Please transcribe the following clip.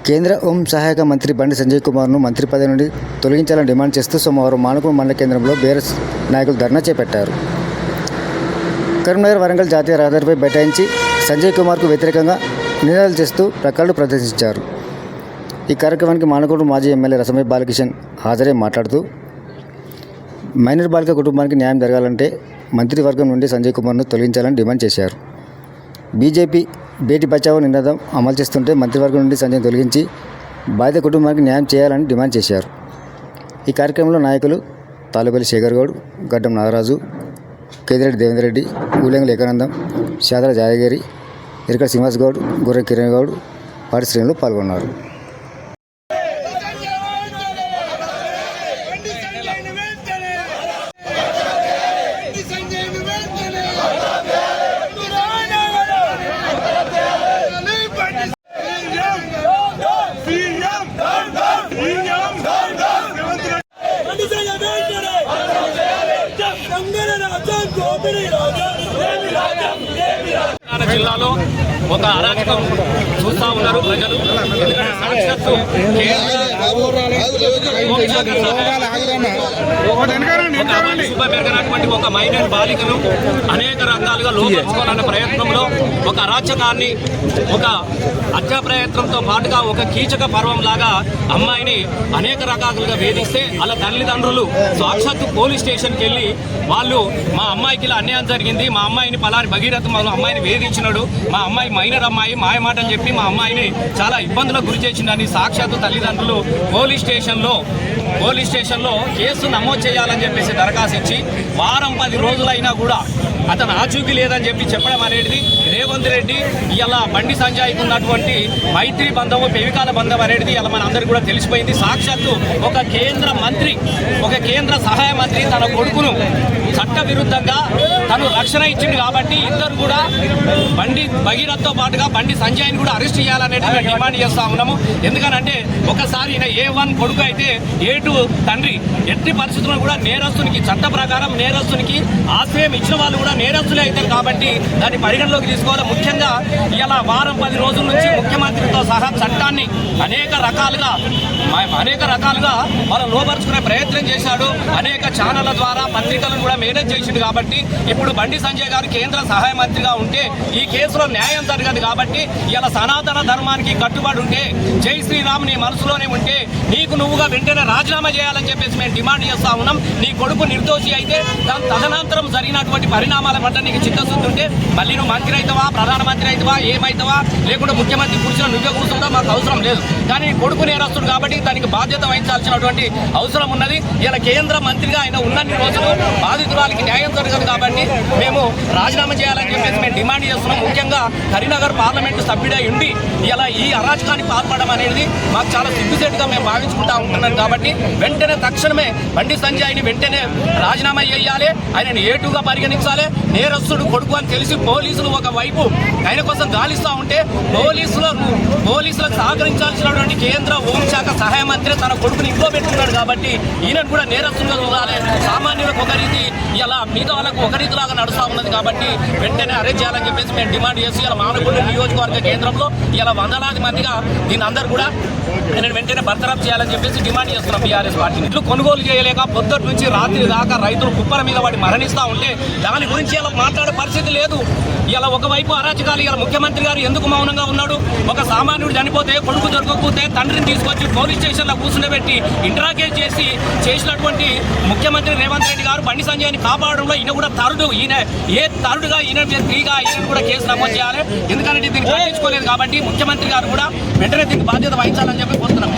కేంద్ర హోం సహాయక మంత్రి బండి సంజయ్ కుమార్ను మంత్రి పదవి నుండి తొలగించాలని డిమాండ్ చేస్తూ సోమవారం మానకొండ మండల కేంద్రంలో బీఆర్ఎస్ నాయకులు ధర్నా చేపట్టారు. కరీంనగర్ వరంగల్ జాతీయ రహదారిపై బైఠాయించి సంజయ్ కుమార్కు వ్యతిరేకంగా నినాదాలు చేస్తూ ప్లకార్డులు ప్రదర్శించారు. ఈ కార్యక్రమానికి మానకొండ మాజీ ఎమ్మెల్యే రసమయ్య బాలకిషన్ హాజరై మాట్లాడుతూ మైనర్ బాలిక కుటుంబానికి న్యాయం జరగాలంటే మంత్రివర్గం నుండి సంజయ్ కుమార్ను తొలగించాలని డిమాండ్ చేశారు. బీజేపీ బేటీ బచావో నినాదం అమలు చేస్తుంటే మంత్రివర్గం నుండి సంజయ్ తొలగించి బాధిత కుటుంబానికి న్యాయం చేయాలని డిమాండ్ చేశారు. ఈ కార్యక్రమంలో నాయకులు తాలుపల్లి శేఖర్ గౌడ్, గడ్డం నాగరాజు, కేదిరెడ్డి దేవేందర్ రెడ్డి, ఊలెంగుల ఏకానందం, శాదర జాదగిరి, ఇరకల శ్రీనివాస్ గౌడ్, గుర్ర కిరణ్ గౌడ్, పాటి శ్రేణులు పాల్గొన్నారు. జిల్లాలో ఒక అరాచకం చూస్తూ ఉన్నారు ప్రజలు. ఎందుకంటే సాక్షాత్తు పెరిగినటువంటి ఒక మైనర్ బాలికను అనేక రకాలుగా లోపరుచుకోవాలన్న ప్రయత్నంలో ఒక అరాచకాన్ని, ఒక హత్యా ప్రయత్నంతో పాటుగా ఒక కీచక పర్వం లాగా అమ్మాయిని అనేక రకాలుగా వేధిస్తే అలా తల్లిదండ్రులు సాక్షాత్తు పోలీస్ స్టేషన్కి వెళ్ళి వాళ్ళు మా అమ్మాయికి ఇలా అన్యాయం జరిగింది, మా అమ్మాయిని పలాని భగీరథ మా అమ్మాయిని వేధించినాడు, మా అమ్మాయి మైనర్ అమ్మాయి మాయమాటని చెప్పి మా అమ్మాయిని చాలా ఇబ్బందులకు గురి చేసిందని సాక్షాత్తు తల్లిదండ్రులు పోలీస్ స్టేషన్లో కేసు నమోదు చేయాలని చెప్పేసి దరఖాస్తు ఇచ్చి వారం 10 రోజులైనా కూడా అతను ఆచూకీ లేదని చెప్పి చెప్పడం అనేది రేవంత్ రెడ్డి ఇలా బండి సంజయ్కి ఉన్నటువంటి మైత్రి బంధము, పెవికాల బంధం అనేది ఇలా మన అందరికీ కూడా తెలిసిపోయింది. సాక్షాత్తు ఒక కేంద్ర సహాయ మంత్రి తన కొడుకును చట్ట విరుద్ధంగా తను రక్షణ ఇచ్చింది కాబట్టి ఇద్దరు కూడా బండి భగీరథతో పాటుగా బండి సంజయ్ని కూడా అరెస్ట్ చేయాలనేది మేము డిమాండ్ చేస్తా ఉన్నాము. ఎందుకనంటే ఒకసారి A1 కొడుకు అయితే A2 తండ్రి ఎట్టి పరిస్థితుల్లో కూడా నేరస్తునికి, చట్ట ప్రకారం నేరస్తునికి ఆశ్రయం ఇచ్చిన వాళ్ళు కూడా నేరస్తులే అవుతారు కాబట్టి దాన్ని పరిగణలోకి తీసుకోవాలి. ముఖ్యంగా ఇలా వారం 10 రోజుల నుంచి ముఖ్యమంత్రితో సహా చట్టాన్ని అనేక రకాలుగా మనం లోపరుచుకునే ప్రయత్నం చేశాడు. అనేక ఛానళ్ల ద్వారా పత్రికలను కూడా మేనేజ్ చేసిండు కాబట్టి ఇప్పుడు బండి సంజయ్ గారు కేంద్ర సహాయ మంత్రిగా ఉంటే ఈ కేసులో న్యాయం జరగదు కాబట్టి ఇలా సనాతన ధర్మానికి కట్టుబడి ఉంటే, జై శ్రీరామ్ నీ మనసులోనే ఉంటే నీకు నువ్వుగా వెంటనే రాజీనామా చేయాలని చెప్పేసి మేము డిమాండ్ చేస్తా ఉన్నాం. నీ కొడుకు నిర్దోషి అయితే దాని తదనంతరం జరిగినటువంటి పరిణామాల పట్ల నీకు చిత్తశుద్ధి ఉంటే మళ్ళీ నువ్వు మంత్రి అవుతావా, ప్రధానమంత్రి అవుతావా, ఏమవుతావా, లేకుంటే ముఖ్యమంత్రి కూర్చున్న నువ్వే కూర్చుంటా మాకు అవసరం లేదు. కానీ కొడుకు నేరస్తుడు కాబట్టి దానికి బాధ్యత వహించాల్సినటువంటి అవసరం ఉన్నది. ఇలా కేంద్ర మంత్రిగా ఆయన ఉన్నన్ని రోజులు బాధితురాలకి న్యాయం జరగదు కాబట్టి మేము రాజీనామా చేయాలని చెప్పేసి మేము డిమాండ్ చేస్తున్నాం. ముఖ్యంగా కరీంనగర్ పార్లమెంటు సభ్యుడై ఉండి ఇలా ఈ అరాచకానికి పాల్పడడం అనేది మాకు చాలా సిగ్గుసేటుగా మేము భావించుకుంటా ఉంటున్నాం. కాబట్టి వెంటనే తక్షణమే బండి సంజయ్ని వెంటనే రాజీనామా చేయాలి, ఆయనను A2గా పరిగణించాలి. నేరస్తుడు కొడుకు అని తెలిసి పోలీసులు ఒకవైపు ఆయన కోసం గాలిస్తూ ఉంటే పోలీసులకు సహకరించాల్సినటువంటి కేంద్ర హోంశాఖ సహాయ మంత్రి తన కొడుకుని ఇంట్లో పెట్టుకున్నాడు కాబట్టి ఈయనను కూడా నేరస్తులుగా చూడాలి. సామాన్యులకు ఒక రీతి, ఇలా మిగతా వాళ్ళకు ఒక రీతిలాగా నడుస్తూ ఉన్నది కాబట్టి వెంటనే అరెస్ట్ చేయాలని చెప్పేసి మేము డిమాండ్ చేసి ఇలా మానకొండ నియోజకవర్గ కేంద్రంలో ఇలా వందలాది మందిగా దీని అందరూ కూడా నేను వెంటనే బర్తరఫ్ చేయాలని చెప్పేసి డిమాండ్ చేస్తున్నాం. బీఆర్ఎస్ పార్టీని ఇట్లు కొనుగోలు చేయలేక పొద్దుటి నుంచి రాత్రి దాకా రైతులు కుప్పల మీద వాడి మరణిస్తూ ఉంటే దాని గురించి ఇలా మాట్లాడే పరిస్థితి లేదు. ఇలా ఒకవైపు అరాచకాలు, ఇలా ముఖ్యమంత్రి గారు ఎందుకు మౌనంగా ఉన్నాడు? ఒక సామాన్యుడు చనిపోతే, కొడుకు దొరకకపోతే తండ్రిని తీసుకొచ్చి పోలీస్ స్టేషన్లో కూర్చుండబెట్టి ఇంటరాగేట్ చేసినటువంటి ముఖ్యమంత్రి రేవంత్ రెడ్డి గారు బండి సంజయ్ని కాపాడడంలో ఈయన కూడా తరుడు, ఈయన కూడా కేసు నమోదు చేయాలి. ఎందుకంటే దీన్ని పట్టించుకోలేదు కాబట్టి ముఖ్యమంత్రి గారు కూడా వెంటనే దీనికి బాధ్యత వహించాలని చెప్పి కోరుతున్నాం.